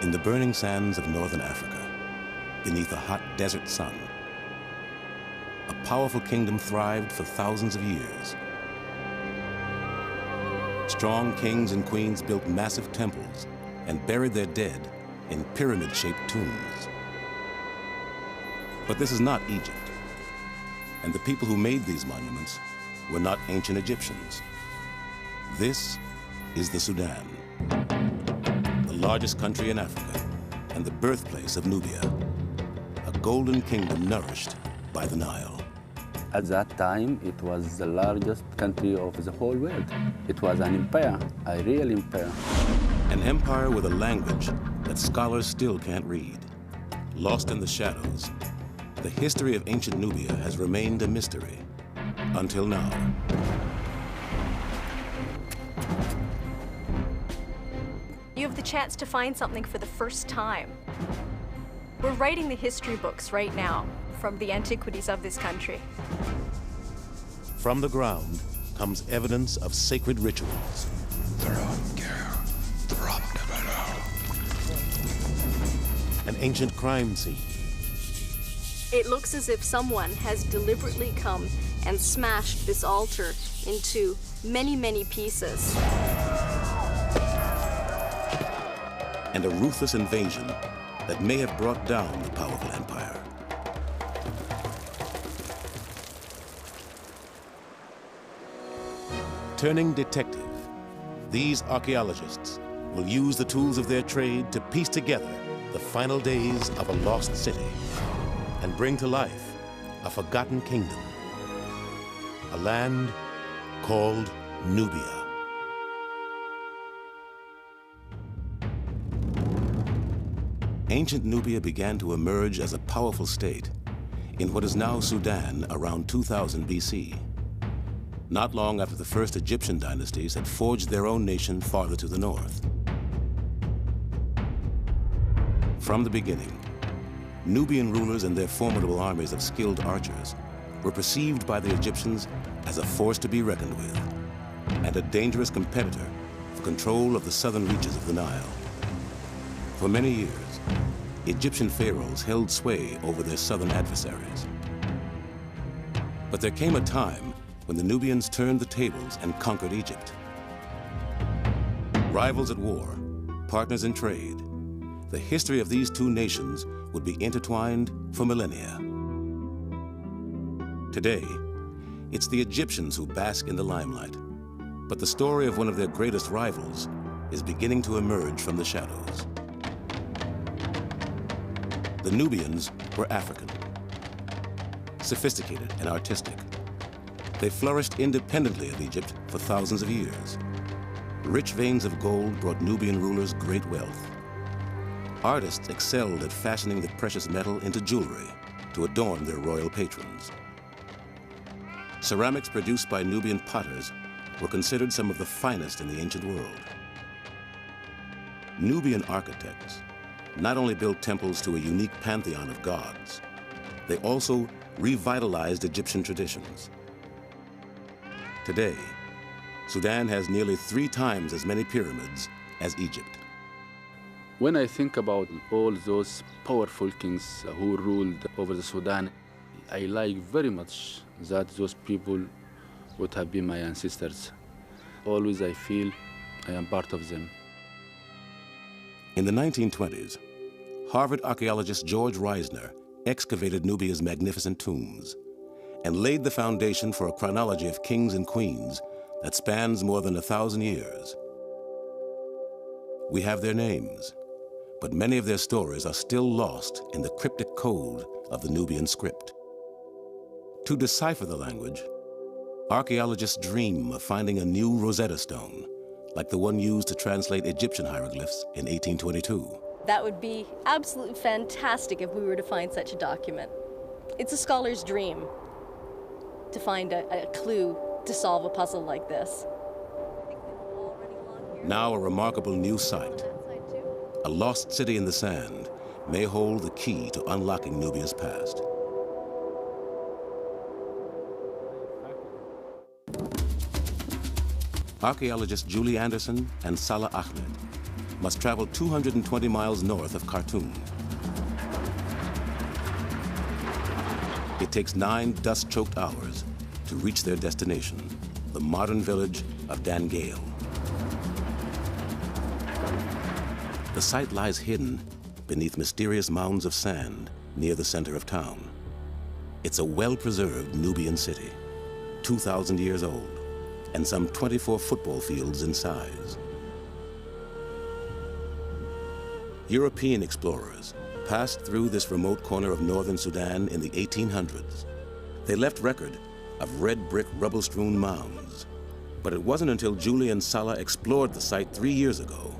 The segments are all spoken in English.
In the burning sands of northern Africa, beneath a hot desert sun, a powerful kingdom thrived for thousands of years. Strong kings and queens built massive temples and buried their dead in pyramid-shaped tombs. But this is not Egypt, and the people who made these monuments were not ancient Egyptians. This is the Sudan, the largest country in Africa and the birthplace of Nubia, a golden kingdom nourished by the Nile. At that time, it was the largest country of the whole world. It was an empire, a real empire. An empire with a language that scholars still can't read. Lost in the shadows, the history of ancient Nubia has remained a mystery until now. You have the chance to find something for the first time. We're writing the history books right now from the antiquities of this country. From the ground comes evidence of sacred rituals. An ancient crime scene. It looks as if someone has deliberately come and smashed this altar into many, many pieces. And a ruthless invasion that may have brought down the powerful empire. Turning detective, these archaeologists will use the tools of their trade to piece together the final days of a lost city and bring to life a forgotten kingdom, a land called Nubia. Ancient Nubia began to emerge as a powerful state in what is now Sudan around 2000 BC. Not long after the first Egyptian dynasties had forged their own nation farther to the north. From the beginning, Nubian rulers and their formidable armies of skilled archers were perceived by the Egyptians as a force to be reckoned with and a dangerous competitor for control of the southern reaches of the Nile. For many years, Egyptian pharaohs held sway over their southern adversaries. But there came a time when the Nubians turned the tables and conquered Egypt. Rivals at war, partners in trade, the history of these two nations would be intertwined for millennia. Today, it's the Egyptians who bask in the limelight, but the story of one of their greatest rivals is beginning to emerge from the shadows. The Nubians were African, sophisticated and artistic. They flourished independently of Egypt for thousands of years. Rich veins of gold brought Nubian rulers great wealth. Artists excelled at fashioning the precious metal into jewelry to adorn their royal patrons. Ceramics produced by Nubian potters were considered some of the finest in the ancient world. Nubian architects not only built temples to a unique pantheon of gods, they also revitalized Egyptian traditions. Today, Sudan has nearly 3 times as many pyramids as Egypt. When I think about all those powerful kings who ruled over the Sudan, I like very much that those people would have been my ancestors. Always I feel I am part of them. In the 1920s, Harvard archaeologist George Reisner excavated Nubia's magnificent tombs and laid the foundation for a chronology of kings and queens that spans more than 1,000 years. We have their names, but many of their stories are still lost in the cryptic code of the Nubian script. To decipher the language, archaeologists dream of finding a new Rosetta Stone, like the one used to translate Egyptian hieroglyphs in 1822. That would be absolutely fantastic if we were to find such a document. It's a scholar's dream to find a clue to solve a puzzle like this. Now a remarkable new site, a lost city in the sand, may hold the key to unlocking Nubia's past. Archaeologists Julie Anderson and Salah Ahmed must travel 220 miles north of Khartoum. It takes 9 dust-choked hours to reach their destination, the modern village of Dangail. The site lies hidden beneath mysterious mounds of sand near the center of town. It's a well-preserved Nubian city, 2,000 years old, and some 24 football fields in size. European explorers passed through this remote corner of northern Sudan in the 1800s. They left record of red brick rubble-strewn mounds. But it wasn't until Julian Salah explored the site 3 years ago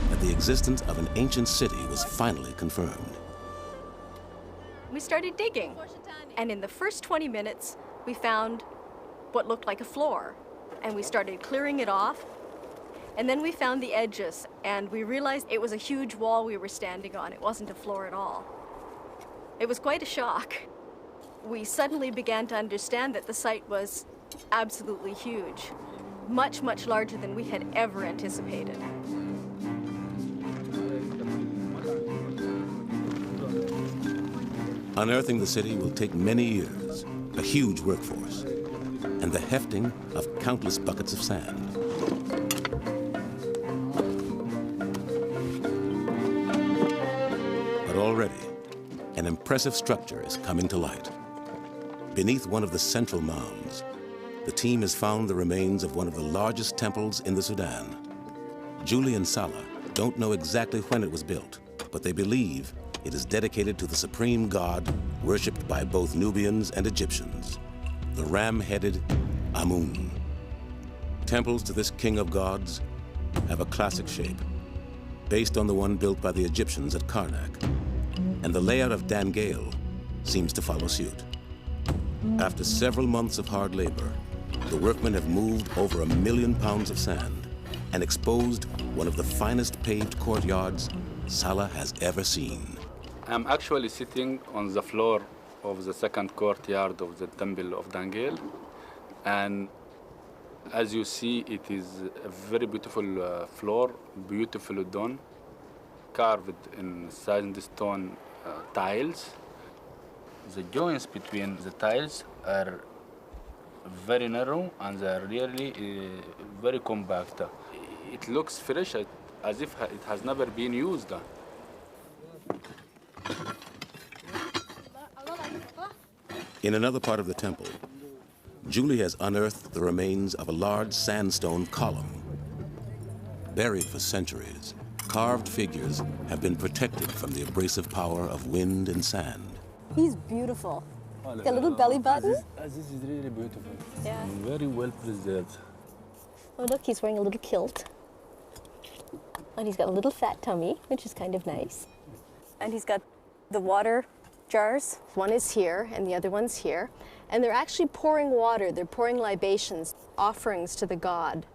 that the existence of an ancient city was finally confirmed. We started digging, and in the first 20 minutes, we found what looked like a floor, and we started clearing it off. And then we found the edges, and we realized it was a huge wall we were standing on. It wasn't a floor at all. It was quite a shock. We suddenly began to understand that the site was absolutely huge, much, much larger than we had ever anticipated. Unearthing the city will take many years, a huge workforce, and the hefting of countless buckets of sand. But already, an impressive structure is coming to light. Beneath one of the central mounds, the team has found the remains of one of the largest temples in the Sudan. Julie and Salah don't know exactly when it was built, but they believe it is dedicated to the supreme god worshipped by both Nubians and Egyptians, the ram-headed Amun. Temples to this king of gods have a classic shape, based on the one built by the Egyptians at Karnak, and the layout of Dangail seems to follow suit. After several months of hard labor, the workmen have moved over 1 million pounds of sand and exposed one of the finest paved courtyards Salah has ever seen. I'm actually sitting on the floor of the second courtyard of the Temple of Dangail, and as you see, it is a very beautiful floor, beautifully done, carved in sandstone tiles. The joints between the tiles are very narrow and they are really very compact. It looks fresh, as if it has never been used. In another part of the temple, Julie has unearthed the remains of a large sandstone column. Buried for centuries, carved figures have been protected from the abrasive power of wind and sand. He's beautiful. Got a little belly button. This is really beautiful. Yeah. Very well preserved. Oh, look, he's wearing a little kilt. And he's got a little fat tummy, which is kind of nice. And he's got the water jars. One is here and the other one's here. And they're actually pouring water. They're pouring libations, offerings to the god.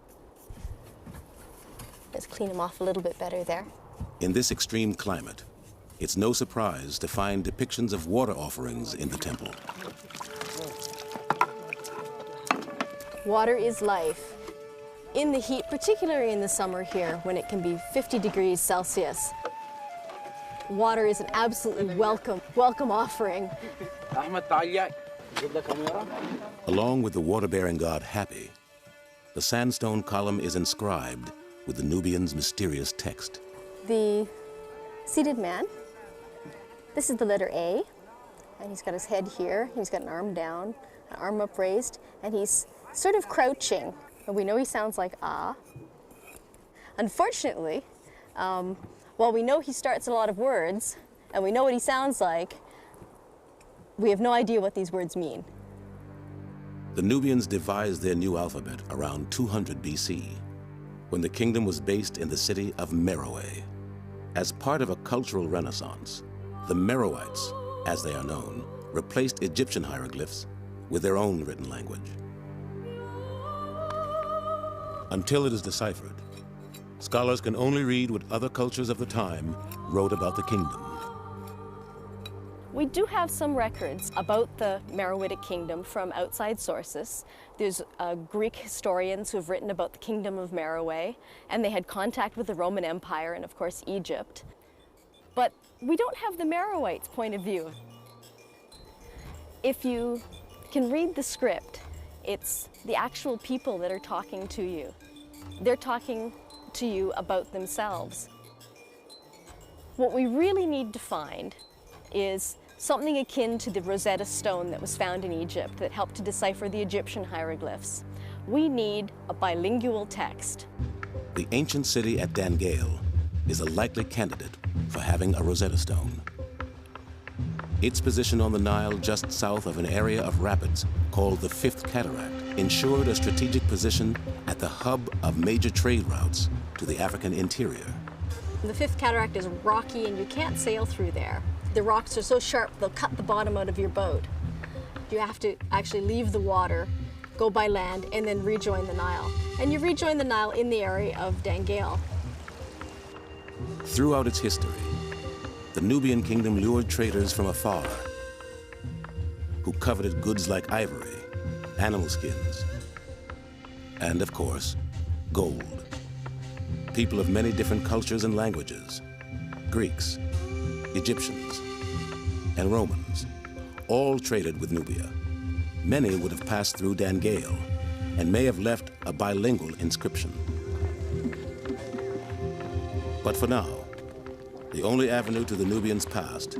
Let's clean him off a little bit better there. In this extreme climate, it's no surprise to find depictions of water offerings in the temple. Water is life. In the heat, particularly in the summer here, when it can be 50 degrees Celsius, water is an absolutely welcome offering. Along with the water-bearing god Happy, the sandstone column is inscribed with the Nubians' mysterious text. The seated man, this is the letter A, and he's got his head here, he's got an arm down, an arm upraised, and he's sort of crouching. And we know he sounds like ah. Unfortunately, while we know he starts a lot of words, and we know what he sounds like, we have no idea what these words mean. The Nubians devised their new alphabet around 200 BC, when the kingdom was based in the city of Meroe. As part of a cultural renaissance, the Meroites, as they are known, replaced Egyptian hieroglyphs with their own written language. Until it is deciphered, scholars can only read what other cultures of the time wrote about the kingdom. We do have some records about the Meroitic kingdom from outside sources. There's Greek historians who have written about the kingdom of Meroe, and they had contact with the Roman Empire and, of course, Egypt. But we don't have the Meroites' point of view. If you can read the script, it's the actual people that are talking to you. They're talking to you about themselves. What we really need to find is something akin to the Rosetta Stone that was found in Egypt that helped to decipher the Egyptian hieroglyphs. We need a bilingual text. The ancient city at Dan Gale is a likely candidate for having a Rosetta Stone. Its position on the Nile just south of an area of rapids called the Fifth Cataract ensured a strategic position at the hub of major trade routes to the African interior. The Fifth Cataract is rocky and you can't sail through there. The rocks are so sharp they'll cut the bottom out of your boat. You have to actually leave the water, go by land, and then rejoin the Nile. And you rejoin the Nile in the area of Dan Gale. Throughout its history, the Nubian kingdom lured traders from afar who coveted goods like ivory, animal skins, and of course, gold. People of many different cultures and languages, Greeks, Egyptians, and Romans, all traded with Nubia. Many would have passed through Dan Gale and may have left a bilingual inscription. But for now, the only avenue to the Nubians' past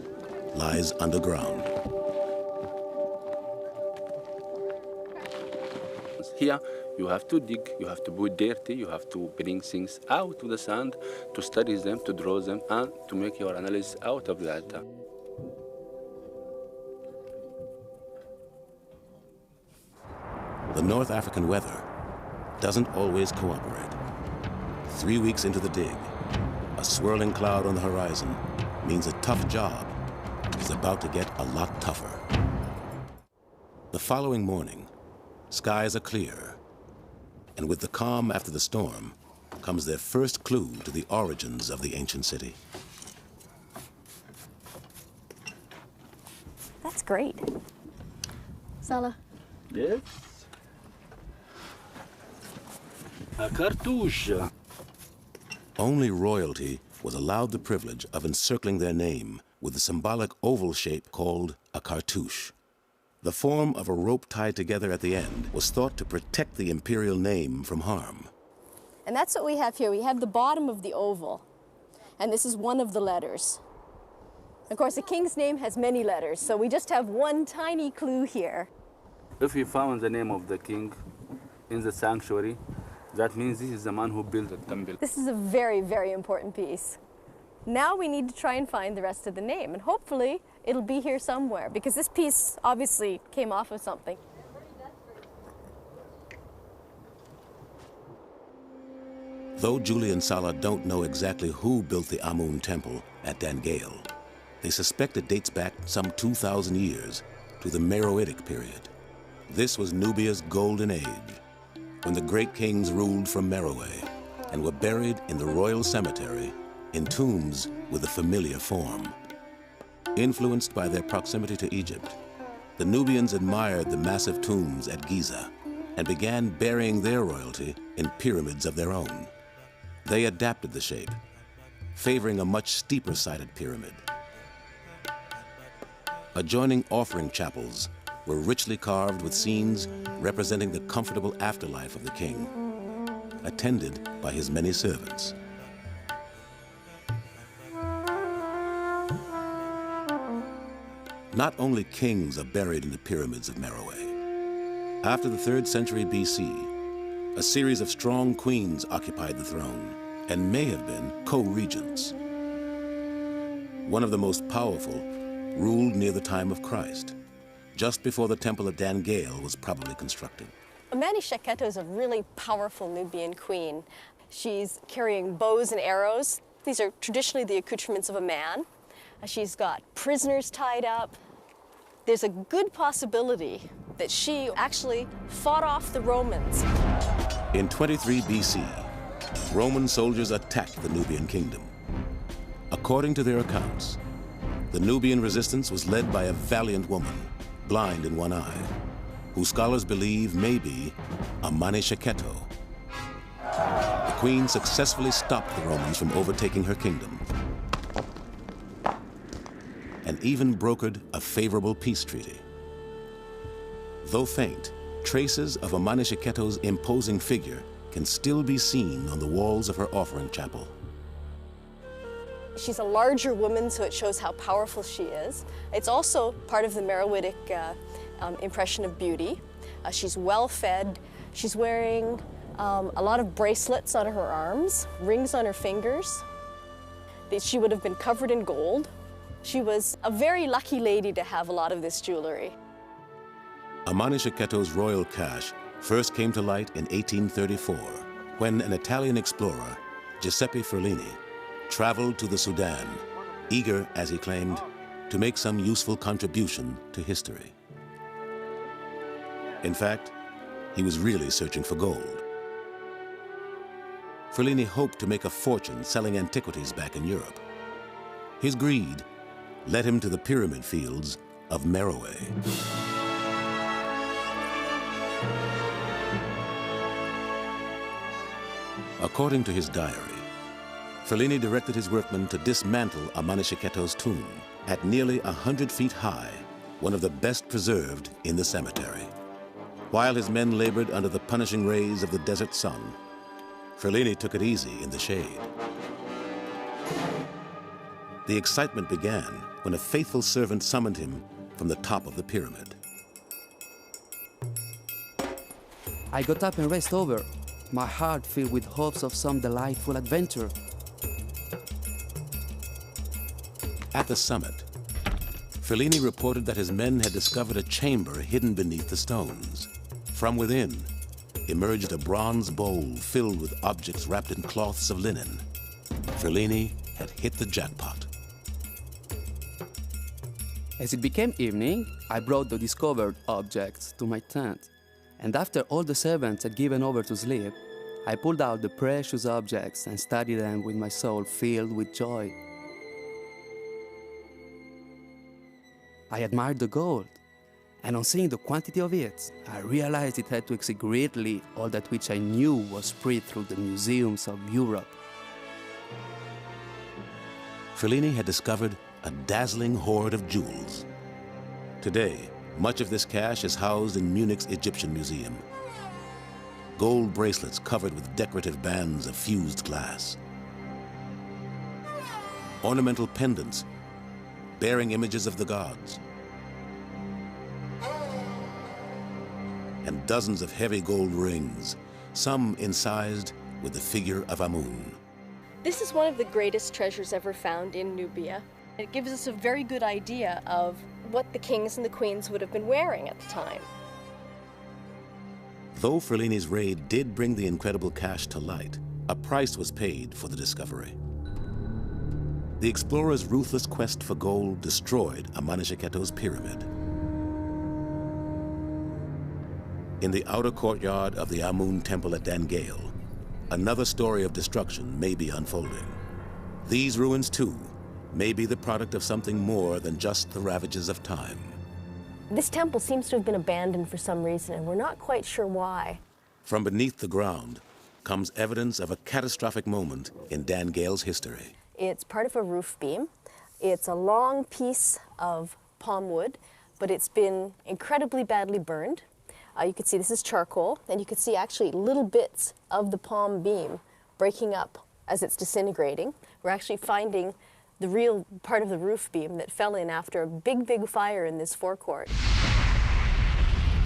lies underground. Here, you have to dig, you have to put dirty, you have to bring things out of the sand, to study them, to draw them, and to make your analysis out of that. The North African weather doesn't always cooperate. 3 weeks into the dig, a swirling cloud on the horizon means a tough job is about to get a lot tougher. The following morning, skies are clear, and with the calm after the storm comes their first clue to the origins of the ancient city. That's great. Salah. Yes. A cartouche. Only royalty was allowed the privilege of encircling their name with the symbolic oval shape called a cartouche. The form of a rope tied together at the end was thought to protect the imperial name from harm. And that's what we have here. We have the bottom of the oval, and this is one of the letters. Of course, a king's name has many letters, so we just have one tiny clue here. If we found the name of the king in the sanctuary, that means this is the man who built the temple. This is a very, very important piece. Now we need to try and find the rest of the name, and hopefully it'll be here somewhere, because this piece obviously came off of something. Though Julie and Salah don't know exactly who built the Amun temple at Dan Gale, they suspect it dates back some 2,000 years to the Meroitic period. This was Nubia's golden age, when the great kings ruled from Meroe and were buried in the royal cemetery in tombs with a familiar form. Influenced by their proximity to Egypt, the Nubians admired the massive tombs at Giza and began burying their royalty in pyramids of their own. They adapted the shape, favoring a much steeper-sided pyramid. Adjoining offering chapels were richly carved with scenes representing the comfortable afterlife of the king, attended by his many servants. Not only kings are buried in the pyramids of Meroe. After the 3rd century BC, a series of strong queens occupied the throne and may have been co-regents. One of the most powerful ruled near the time of Christ, just before the temple at Dan Gale was probably constructed. Amani Shaketo is a really powerful Nubian queen. She's carrying bows and arrows. These are traditionally the accoutrements of a man. She's got prisoners tied up. There's a good possibility that she actually fought off the Romans. In 23 BC, Roman soldiers attacked the Nubian kingdom. According to their accounts, The Nubian resistance was led by a valiant woman, blind in one eye, who scholars believe may be Amanishakheto. The queen successfully stopped the Romans from overtaking her kingdom and even brokered a favorable peace treaty. Though faint, traces of Amanishaketo's imposing figure can still be seen on the walls of her offering chapel. She's a larger woman, so it shows how powerful she is. It's also part of the Meroitic impression of beauty. She's well-fed. She's wearing a lot of bracelets on her arms, rings on her fingers. She would have been covered in gold. She was a very lucky lady to have a lot of this jewelry. Amanishaketo's royal cache first came to light in 1834, when an Italian explorer, Giuseppe Ferlini, traveled to the Sudan, eager, as he claimed, to make some useful contribution to history. In fact, he was really searching for gold. Ferlini hoped to make a fortune selling antiquities back in Europe. His greed led him to the pyramid fields of Meroe. According to his diary, Ferlini directed his workmen to dismantle Amanishaketo's tomb at nearly 100 feet high, one of the best preserved in the cemetery. While his men labored under the punishing rays of the desert sun, Ferlini took it easy in the shade. The excitement began when a faithful servant summoned him from the top of the pyramid. I got up and raced over, my heart filled with hopes of some delightful adventure. At the summit, Ferlini reported that his men had discovered a chamber hidden beneath the stones. From within emerged a bronze bowl filled with objects wrapped in cloths of linen. Ferlini had hit the jackpot. As it became evening, I brought the discovered objects to my tent, and after all the servants had given over to sleep, I pulled out the precious objects and studied them with my soul filled with joy. I admired the gold, and on seeing the quantity of it, I realized it had to exceed greatly all that which I knew was spread through the museums of Europe. Ferlini had discovered a dazzling hoard of jewels. Today, much of this cache is housed in Munich's Egyptian Museum. Gold bracelets covered with decorative bands of fused glass. Ornamental pendants bearing images of the gods. And dozens of heavy gold rings, some incised with the figure of Amun. This is one of the greatest treasures ever found in Nubia. It gives us a very good idea of what the kings and the queens would have been wearing at the time. Though Ferlini's raid did bring the incredible cache to light, a price was paid for the discovery. The explorer's ruthless quest for gold destroyed Amanishaketo's pyramid. In the outer courtyard of the Amun temple at Dan Gale, another story of destruction may be unfolding. These ruins, too, may be the product of something more than just the ravages of time. This temple seems to have been abandoned for some reason, and we're not quite sure why. From beneath the ground comes evidence of a catastrophic moment in Dan Gale's history. It's part of a roof beam. It's a long piece of palm wood, but it's been incredibly badly burned. You can see this is charcoal, and you can see actually little bits of the palm beam breaking up as it's disintegrating. We're actually finding the real part of the roof beam that fell in after a big, big fire in this forecourt.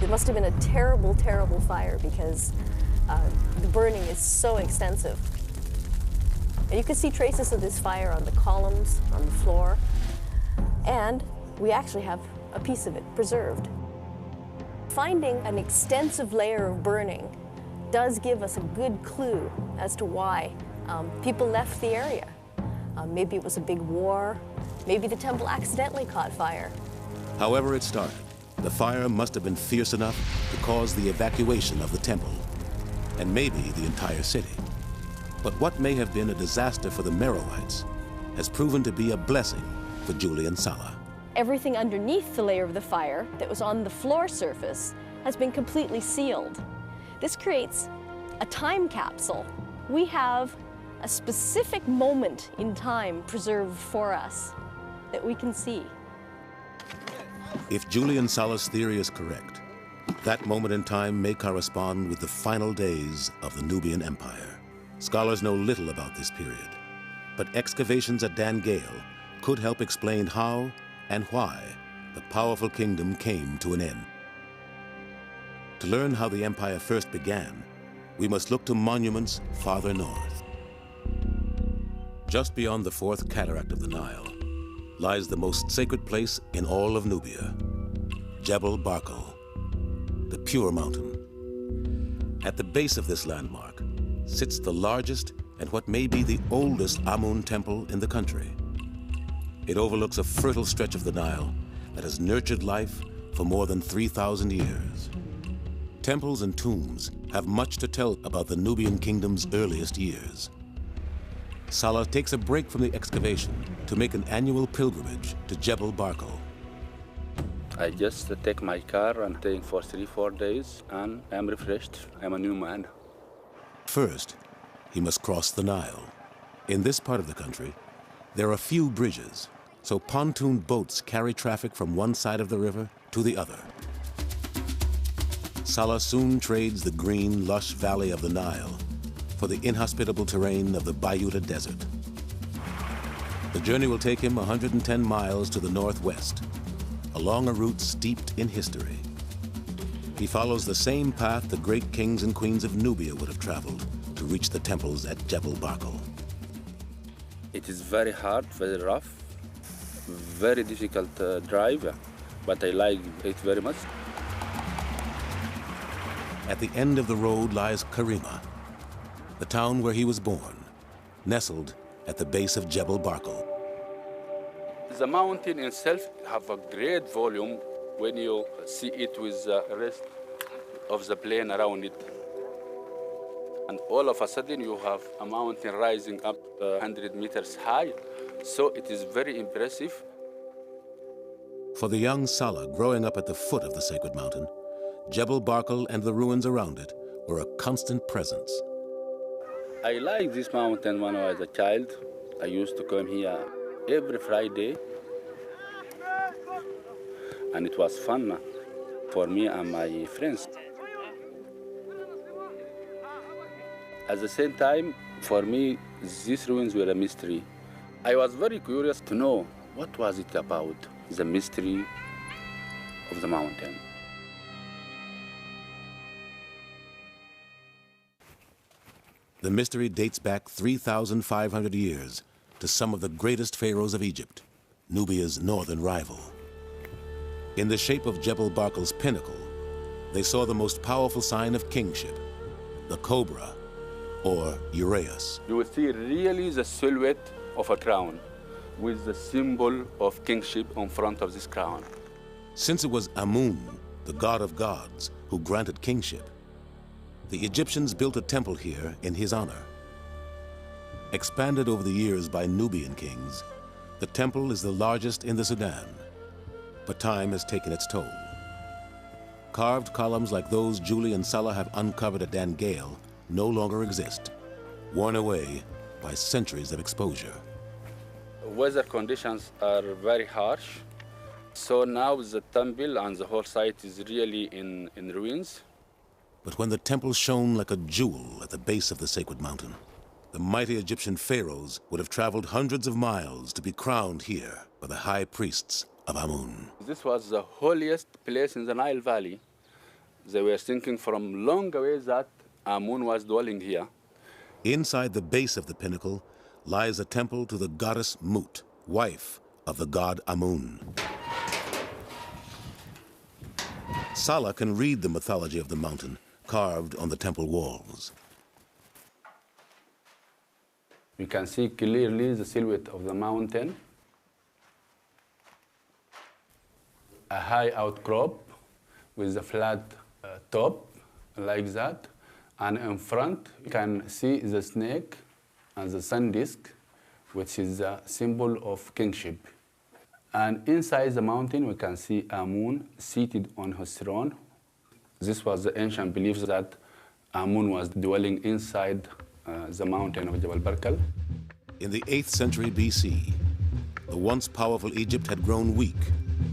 It must have been a terrible, terrible fire because the burning is so extensive. And you can see traces of this fire on the columns, on the floor, and we actually have a piece of it preserved. Finding an extensive layer of burning does give us a good clue as to why people left the area. Maybe it was a big war, maybe the temple accidentally caught fire. However it started, the fire must have been fierce enough to cause the evacuation of the temple, and maybe the entire city. But what may have been a disaster for the Meroites has proven to be a blessing for Julian Sala. Everything underneath the layer of the fire that was on the floor surface has been completely sealed. This creates a time capsule. We have a specific moment in time preserved for us that we can see. If Julian Sala's theory is correct, that moment in time may correspond with the final days of the Nubian Empire. Scholars know little about this period, but excavations at Dan Gale could help explain how and why the powerful kingdom came to an end. To learn how the empire first began, we must look to monuments farther north. Just beyond the fourth cataract of the Nile lies the most sacred place in all of Nubia, Jebel Barkal, the Pure Mountain. At the base of this landmark sits the largest and what may be the oldest Amun temple in the country. It overlooks a fertile stretch of the Nile that has nurtured life for more than 3,000 years. Temples and tombs have much to tell about the Nubian kingdom's earliest years. Salah takes a break from the excavation to make an annual pilgrimage to Jebel Barkal. I just take my car and stay for 3-4 days, and I'm refreshed. I'm a new man. First, he must cross the Nile. In this part of the country, there are few bridges, so pontoon boats carry traffic from one side of the river to the other. Salah soon trades the green, lush valley of the Nile for the inhospitable terrain of the Bayuta Desert. The journey will take him 110 miles to the northwest, along a route steeped in history. He follows the same path the great kings and queens of Nubia would have traveled to reach the temples at Jebel Barkal. It is very hard, very rough, very difficult drive, but I like it very much. At the end of the road lies Karima, the town where he was born, nestled at the base of Jebel Barkal. The mountain itself have a great volume when you see it with the rest of the plain around it. And all of a sudden you have a mountain rising up 100 meters high. So it is very impressive. For the young Salah growing up at the foot of the sacred mountain, Jebel Barkal and the ruins around it were a constant presence. I like this mountain when I was a child. I used to come here every Friday. And it was fun for me and my friends. At the same time, for me, these ruins were a mystery. I was very curious to know what was it about, the mystery of the mountain. The mystery dates back 3,500 years to some of the greatest pharaohs of Egypt, Nubia's northern rival. In the shape of Jebel Barkal's pinnacle, they saw the most powerful sign of kingship, the cobra, or uraeus. You will see really the silhouette of a crown with the symbol of kingship on front of this crown. Since it was Amun, the god of gods, who granted kingship, the Egyptians built a temple here in his honor. Expanded over the years by Nubian kings, the temple is the largest in the Sudan, but time has taken its toll. Carved columns like those Julie and Salah have uncovered at Dan Gale no longer exist, worn away by centuries of exposure. Weather conditions are very harsh, so now the temple and the whole site is really in ruins. But when the temple shone like a jewel at the base of the sacred mountain, the mighty Egyptian pharaohs would have traveled hundreds of miles to be crowned here by the high priests of Amun. This was the holiest place in the Nile Valley. They were thinking from long away that Amun was dwelling here. Inside the base of the pinnacle lies a temple to the goddess Mut, wife of the god Amun. Salah can read the mythology of the mountain carved on the temple walls. You can see clearly the silhouette of the mountain. A high outcrop with a flat top, like that. And in front, you can see the snake and the sun disk, which is a symbol of kingship. And inside the mountain, we can see Amun seated on his throne. This was the ancient belief that Amun was dwelling inside the mountain of Jabal Barkal. In the 8th century BC, the once powerful Egypt had grown weak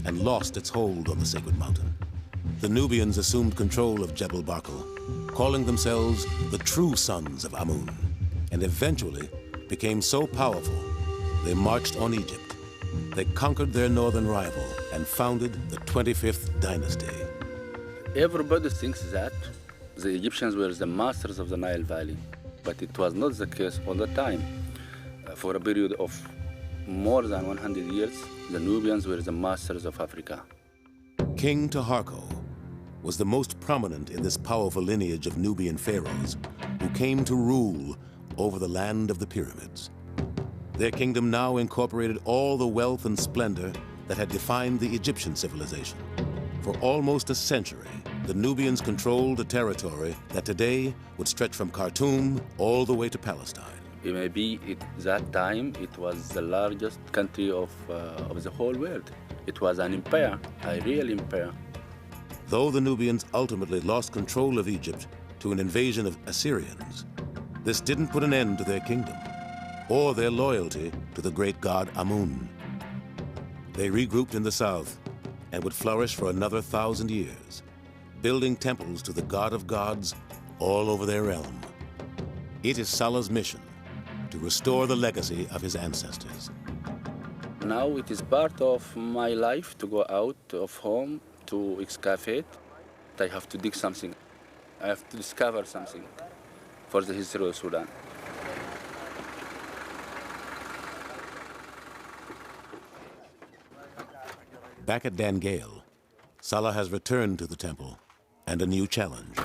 and lost its hold on the sacred mountain. The Nubians assumed control of Jebel Barkal, calling themselves the true sons of Amun, and eventually became so powerful they marched on Egypt. They conquered their northern rival and founded the 25th dynasty. Everybody thinks that the Egyptians were the masters of the Nile Valley, but it was not the case all the time. For a period of more than 100 years, the Nubians were the masters of Africa. King Taharko was the most prominent in this powerful lineage of Nubian pharaohs who came to rule over the land of the pyramids. Their kingdom now incorporated all the wealth and splendor that had defined the Egyptian civilization. For almost a century, the Nubians controlled a territory that today would stretch from Khartoum all the way to Palestine. Maybe at that time, it was the largest country of the whole world. It was an empire, a real empire. Though the Nubians ultimately lost control of Egypt to an invasion of Assyrians, this didn't put an end to their kingdom or their loyalty to the great god Amun. They regrouped in the south and would flourish for another 1,000 years, building temples to the god of gods all over their realm. It is Salah's mission to restore the legacy of his ancestors. Now it is part of my life to go out of home to excavate. I have to dig something. I have to discover something for the history of Sudan. Back at Dan Gale, Salah has returned to the temple and a new challenge.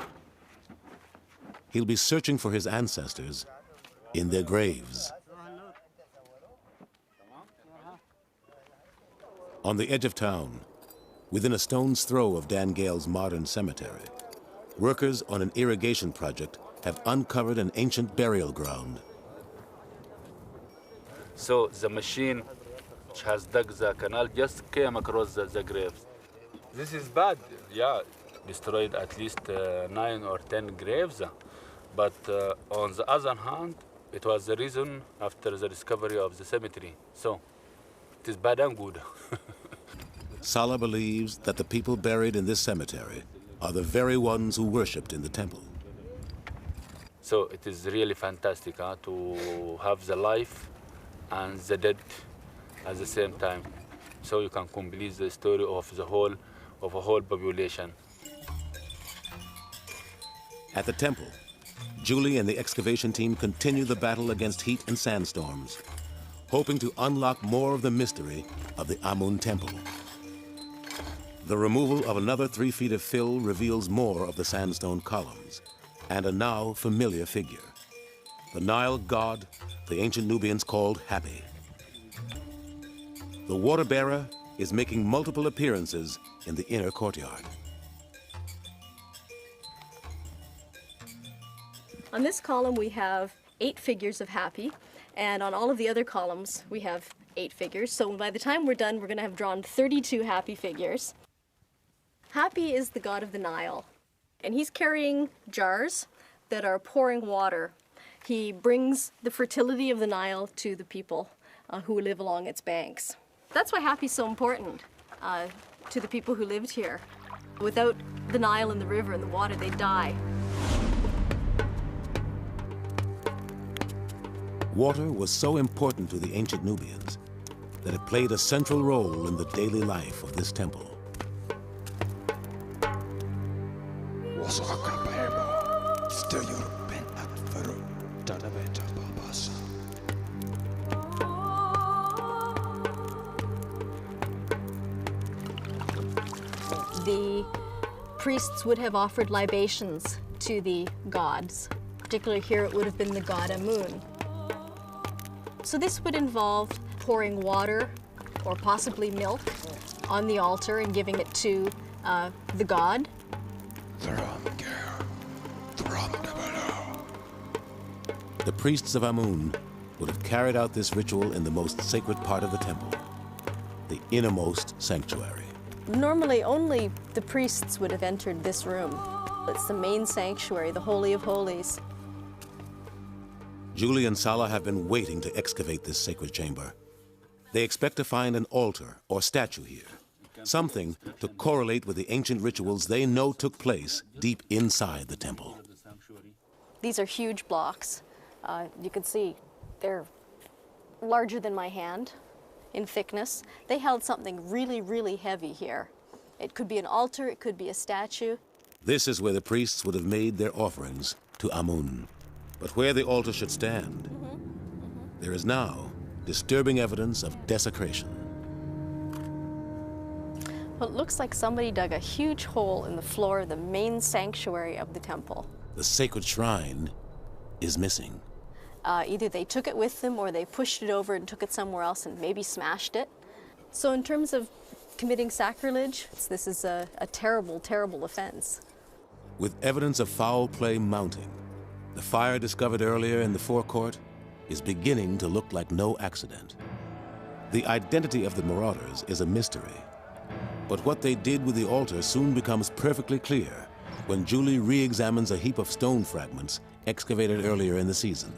He'll be searching for his ancestors in their graves. On the edge of town, within a stone's throw of Dan Gale's modern cemetery, workers on an irrigation project have uncovered an ancient burial ground. So the machine which has dug the canal just came across the graves. This is bad, yeah. Destroyed at least 9 or 10 graves. But on the other hand, it was the reason after the discovery of the cemetery. So it is bad and good. Salah believes that the people buried in this cemetery are the very ones who worshipped in the temple. So it is really fantastic to have the life and the dead at the same time. So you can complete the story of a whole population. At the temple, Julie and the excavation team continue the battle against heat and sandstorms, hoping to unlock more of the mystery of the Amun temple. The removal of another 3 feet of fill reveals more of the sandstone columns and a now familiar figure, the Nile god the ancient Nubians called Hapi. The water bearer is making multiple appearances in the inner courtyard. On this column, we have 8 figures of Hapi, and on all of the other columns, we have 8 figures. So by the time we're done, we're going to have drawn 32 Hapi figures. Hapi is the god of the Nile, and he's carrying jars that are pouring water. He brings the fertility of the Nile to the people who live along its banks. That's why Hapi's so important to the people who lived here. Without the Nile and the river and the water, they'd die. Water was so important to the ancient Nubians that it played a central role in the daily life of this temple. The priests would have offered libations to the gods. Particularly here, it would have been the god Amun. So this would involve pouring water or possibly milk on the altar and giving it to the god. The priests of Amun would have carried out this ritual in the most sacred part of the temple, the innermost sanctuary. Normally, only the priests would have entered this room. It's the main sanctuary, the Holy of Holies. Julie and Salah have been waiting to excavate this sacred chamber. They expect to find an altar or statue here, something to correlate with the ancient rituals they know took place deep inside the temple. These are huge blocks. You can see they're larger than my hand in thickness. They held something really, really heavy here. It could be an altar, it could be a statue. This is where the priests would have made their offerings to Amun. But where the altar should stand, there is now disturbing evidence of desecration. Well, it looks like somebody dug a huge hole in the floor of the main sanctuary of the temple. The sacred shrine is missing. Either they took it with them or they pushed it over and took it somewhere else and maybe smashed it. So in terms of committing sacrilege, this is a terrible, terrible offense. With evidence of foul play mounting, the fire discovered earlier in the forecourt is beginning to look like no accident. The identity of the marauders is a mystery, but what they did with the altar soon becomes perfectly clear when Julie re-examines a heap of stone fragments excavated earlier in the season.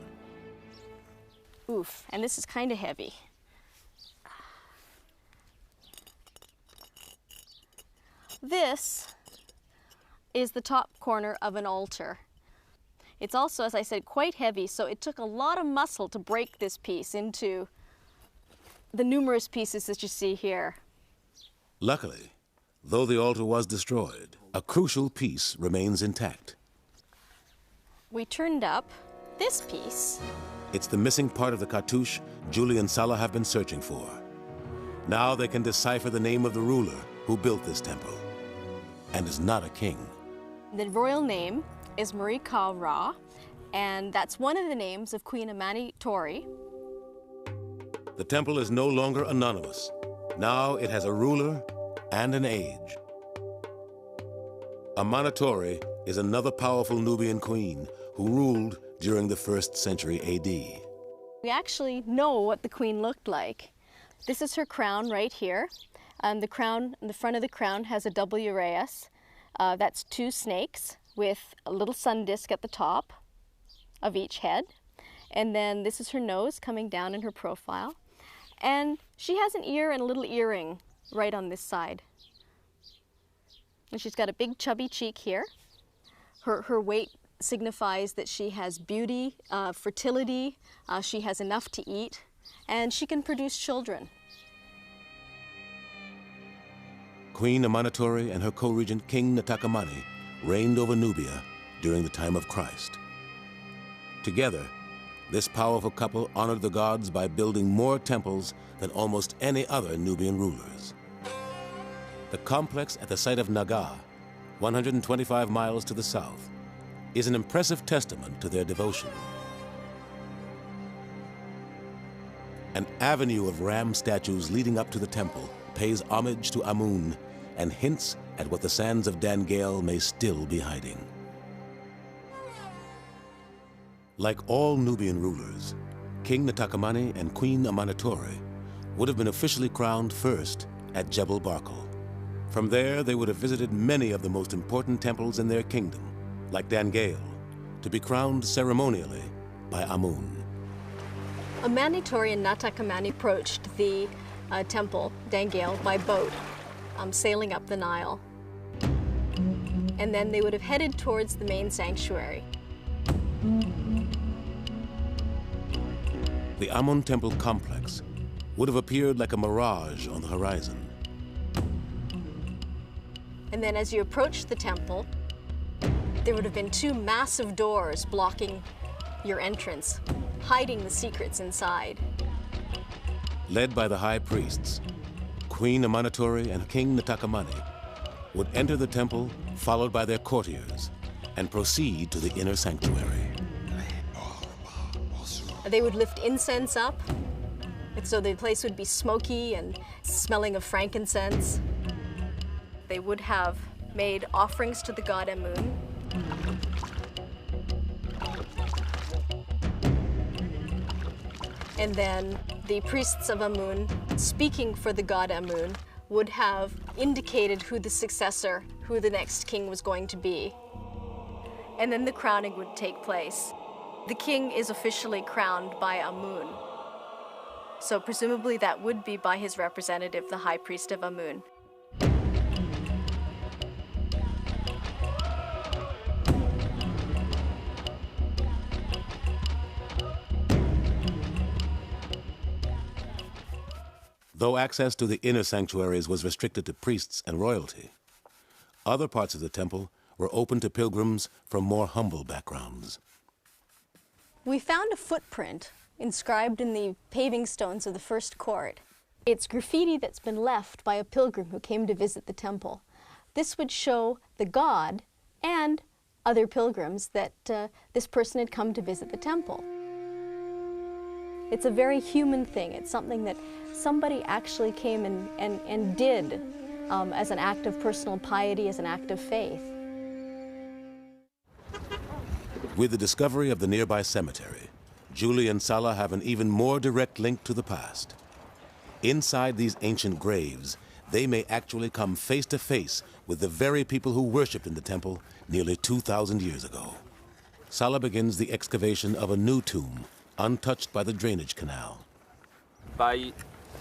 Oof, and this is kind of heavy. This is the top corner of an altar. It's also, as I said, quite heavy, so it took a lot of muscle to break this piece into the numerous pieces that you see here. Luckily, though the altar was destroyed, a crucial piece remains intact. We turned up this piece. It's the missing part of the cartouche Julie and Salah have been searching for. Now they can decipher the name of the ruler who built this temple, and is not a king. The royal name is Marie Ka Ra, and that's one of the names of Queen Amani-Tori. The temple is no longer anonymous. Now it has a ruler and an age. Amani-Tori is another powerful Nubian queen who ruled during the 1st century AD. We actually know what the queen looked like. This is her crown right here. The crown, the front of the crown has a double uraeus. That's 2 snakes with a little sun disk at the top of each head. And then this is her nose coming down in her profile. And she has an ear and a little earring right on this side. And she's got a big chubby cheek here. Her weight signifies that she has beauty, fertility, she has enough to eat, and she can produce children. Queen Amani-Tori and her co-regent King Natakamani reigned over Nubia during the time of Christ. Together, this powerful couple honored the gods by building more temples than almost any other Nubian rulers. The complex at the site of Naga, 125 miles to the south, is an impressive testament to their devotion. An avenue of ram statues leading up to the temple pays homage to Amun and hints at what the sands of Dan Gale may still be hiding. Like all Nubian rulers, King Natakamani and Queen Amani-Tori would have been officially crowned first at Jebel Barkal. From there, they would have visited many of the most important temples in their kingdom, like Dan Gale, to be crowned ceremonially by Amun. Amani-Tori and Natakamani approached the temple, Dan Gale, by boat, sailing up the Nile. And then they would have headed towards the main sanctuary. The Amun temple complex would have appeared like a mirage on the horizon. And then as you approached the temple, there would have been 2 massive doors blocking your entrance, hiding the secrets inside. Led by the high priests, Queen Amani-Tori and King Natakamani would enter the temple, followed by their courtiers, and proceed to the inner sanctuary. They would lift incense up, and so the place would be smoky and smelling of frankincense. They would have made offerings to the god Amun. And then the priests of Amun, speaking for the god Amun, would have indicated who the successor, who the next king was going to be. And then the crowning would take place. The king is officially crowned by Amun. So presumably that would be by his representative, the high priest of Amun. Though access to the inner sanctuaries was restricted to priests and royalty, other parts of the temple were open to pilgrims from more humble backgrounds. We found a footprint inscribed in the paving stones of the first court. It's graffiti that's been left by a pilgrim who came to visit the temple. This would show the god and other pilgrims that this person had come to visit the temple. It's a very human thing. It's something that somebody actually came and did as an act of personal piety, as an act of faith. With the discovery of the nearby cemetery, Julie and Salah have an even more direct link to the past. Inside these ancient graves, they may actually come face to face with the very people who worshipped in the temple nearly 2,000 years ago. Salah begins the excavation of a new tomb, untouched by the drainage canal. By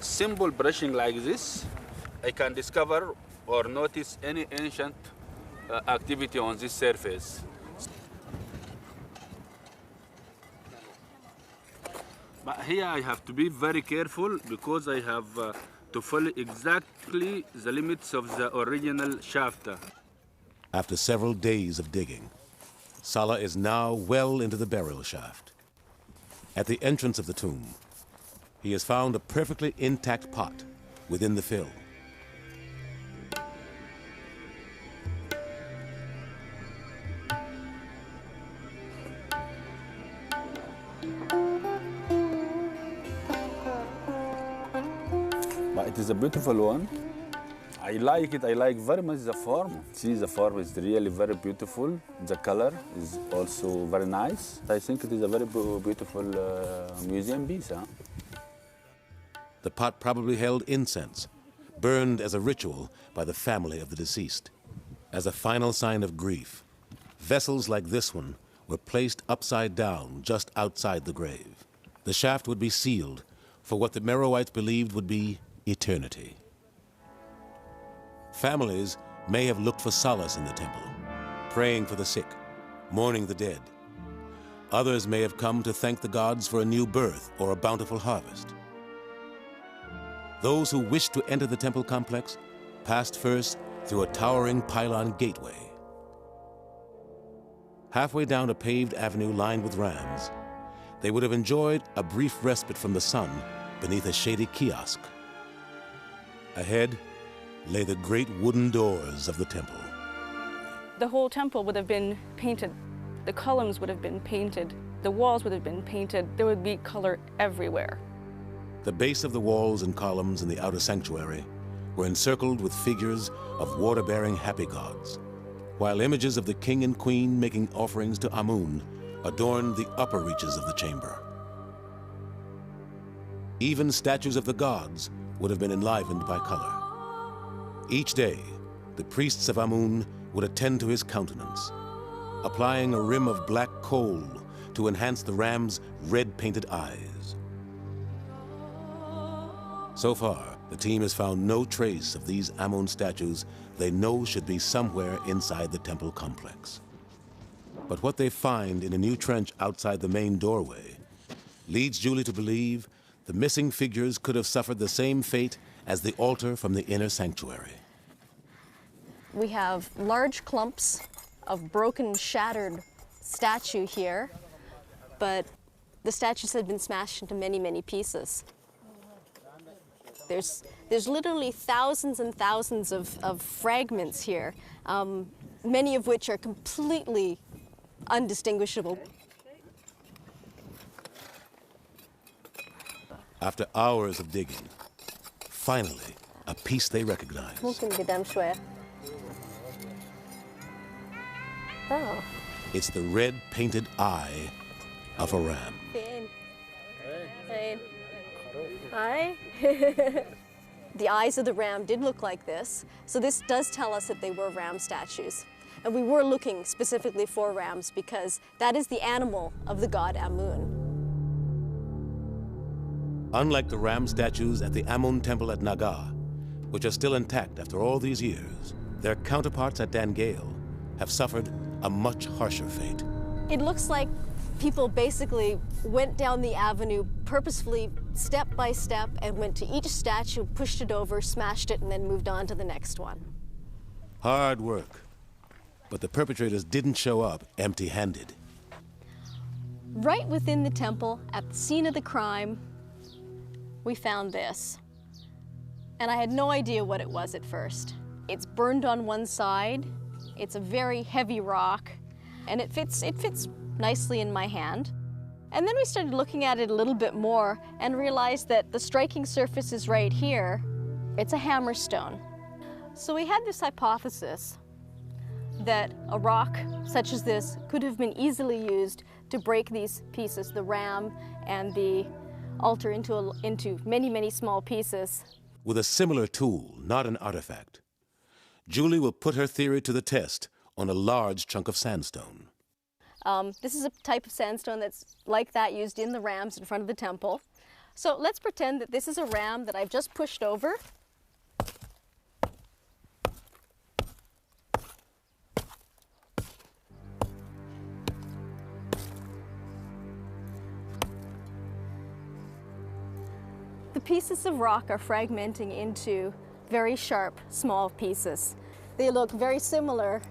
simple brushing like this, I can discover or notice any ancient activity on this surface. But here I have to be very careful because I have to follow exactly the limits of the original shaft. After several days of digging, Salah is now well into the burial shaft. At the entrance of the tomb, he has found a perfectly intact pot within the fill. But it is a beautiful one. I like it. I like very much the form. See, the form is really very beautiful. The color is also very nice. I think it is a very beautiful museum piece. Huh? The pot probably held incense, burned as a ritual by the family of the deceased. As a final sign of grief, vessels like this one were placed upside down just outside the grave. The shaft would be sealed for what the Merowites believed would be eternity. Families may have looked for solace in the temple, praying for the sick, mourning the dead. Others may have come to thank the gods for a new birth or a bountiful harvest. Those who wished to enter the temple complex passed first through a towering pylon gateway. Halfway down a paved avenue lined with rams, they would have enjoyed a brief respite from the sun beneath a shady kiosk. Ahead lay the great wooden doors of the temple. The whole temple would have been painted. The columns would have been painted. The walls would have been painted. There would be color everywhere. The base of the walls and columns in the outer sanctuary were encircled with figures of water-bearing happy gods, while images of the king and queen making offerings to Amun adorned the upper reaches of the chamber. Even statues of the gods would have been enlivened by color. Each day, the priests of Amun would attend to his countenance, applying a rim of black coal to enhance the ram's red-painted eyes. So far, the team has found no trace of these Amun statues they know should be somewhere inside the temple complex. But what they find in a new trench outside the main doorway leads Julie to believe the missing figures could have suffered the same fate as the altar from the inner sanctuary. We have large clumps of broken, shattered statue here, but the statues had been smashed into many, many pieces. There's literally thousands and thousands of fragments here, many of which are completely undistinguishable. After hours of digging, finally, a piece they recognize. Oh. It's the red-painted eye of a ram. Hi. The eyes of the ram did look like this, so this does tell us that they were ram statues. And we were looking specifically for rams because that is the animal of the god Amun. Unlike the ram statues at the Amun temple at Naga, which are still intact after all these years, their counterparts at Dangale have suffered a much harsher fate. It looks like people basically went down the avenue purposefully, step by step, and went to each statue, pushed it over, smashed it, and then moved on to the next one. Hard work. But the perpetrators didn't show up empty-handed. Right within the temple, at the scene of the crime, we found this. And I had no idea what it was at first. It's burned on one side, it's a very heavy rock, and it fits nicely in my hand. And then we started looking at it a little bit more and realized that the striking surface is right here. It's a hammerstone. So we had this hypothesis that a rock such as this could have been easily used to break these pieces, the ram and the altar, into many, many small pieces. With a similar tool, not an artifact, Julie will put her theory to the test on a large chunk of sandstone. This is a type of sandstone that's like that used in the rams in front of the temple. So let's pretend that this is a ram that I've just pushed over. The pieces of rock are fragmenting into very sharp, small pieces. They look very similar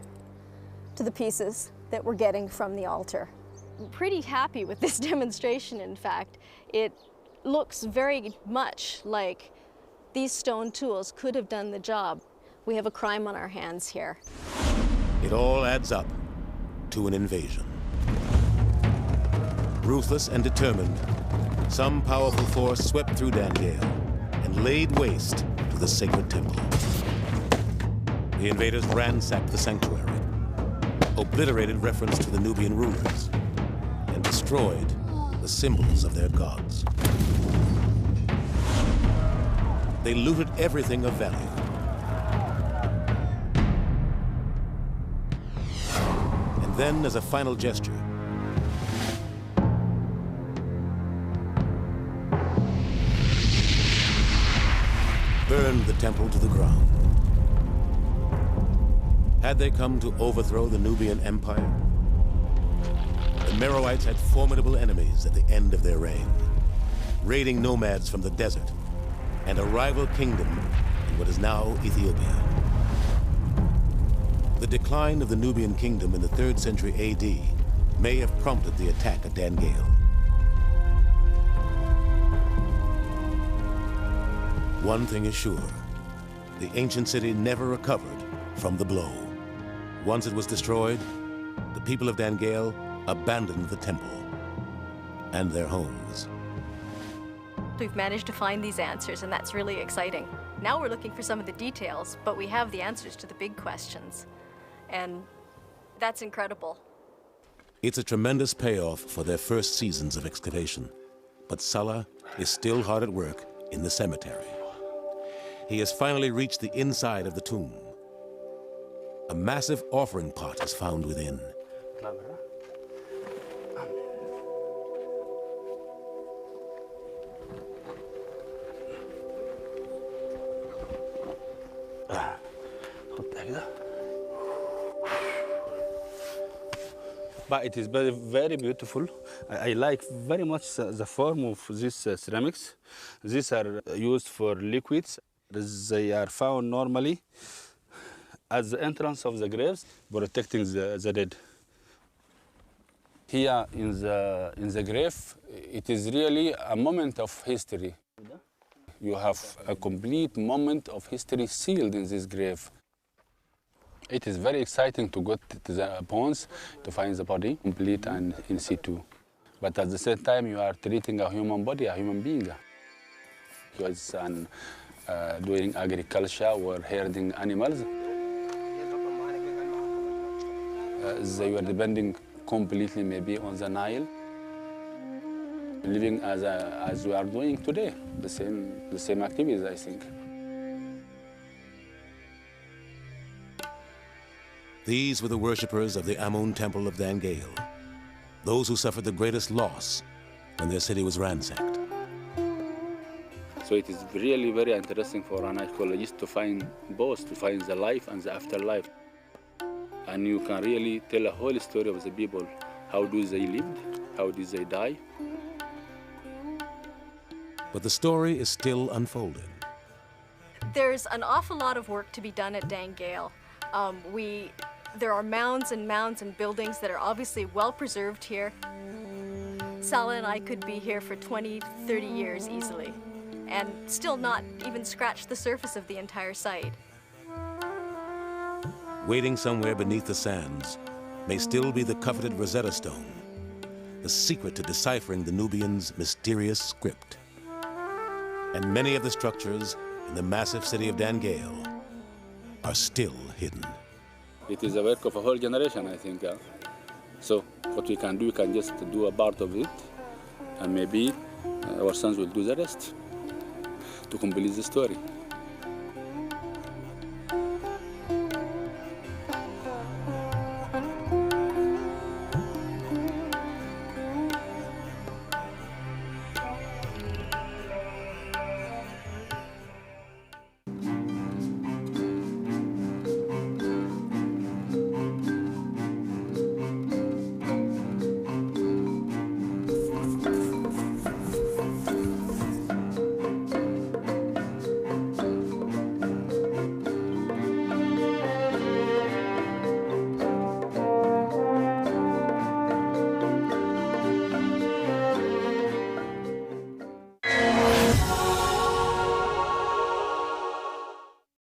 to the pieces that we're getting from the altar. I'm pretty happy with this demonstration, in fact. It looks very much like these stone tools could have done the job. We have a crime on our hands here. It all adds up to an invasion. Ruthless and determined, some powerful force swept through Dangale and laid waste to the sacred temple. The invaders ransacked the sanctuary, obliterated reference to the Nubian rulers, and destroyed the symbols of their gods. They looted everything of value. And then, as a final gesture, burned the temple to the ground. Had they come to overthrow the Nubian Empire? The Meroites had formidable enemies at the end of their reign, raiding nomads from the desert and a rival kingdom in what is now Ethiopia. The decline of the Nubian kingdom in the 3rd century AD may have prompted the attack at Dangale. One thing is sure, the ancient city never recovered from the blow. Once it was destroyed, the people of Dangale abandoned the temple and their homes. We've managed to find these answers, and that's really exciting. Now we're looking for some of the details, but we have the answers to the big questions, and that's incredible. It's a tremendous payoff for their first seasons of excavation, but Salah is still hard at work in the cemetery. He has finally reached the inside of the tomb. A massive offering pot is found within. But it is very, very beautiful. I like very much the form of these ceramics. These are used for liquids. They are found normally at the entrance of the graves, protecting the dead. Here in the grave, it is really a moment of history. You have a complete moment of history sealed in this grave. It is very exciting to go to the bones to find the body complete and in situ. But at the same time, you are treating a human body, a human being. He was doing agriculture or herding animals. They were depending completely maybe on the Nile. living as we are doing today, the same activities, I think. These were the worshippers of the Amun Temple of Dan Gale, those who suffered the greatest loss when their city was ransacked. So it is really very interesting for an archaeologist to find both, to find the life and the afterlife. And you can really tell a whole story of the people. How do they live? How did they die? But the story is still unfolding. There's an awful lot of work to be done at Dan Gale. There are mounds and mounds and buildings that are obviously well preserved here. Sala and I could be here for 20, 30 years easily, and still not even scratch the surface of the entire site. Waiting somewhere beneath the sands may still be the coveted Rosetta Stone, the secret to deciphering the Nubians' mysterious script. And many of the structures in the massive city of Dan Gale are still hidden. It is a work of a whole generation, I think. So what we can do, we can just do a part of it, and maybe our sons will do the rest to complete the story.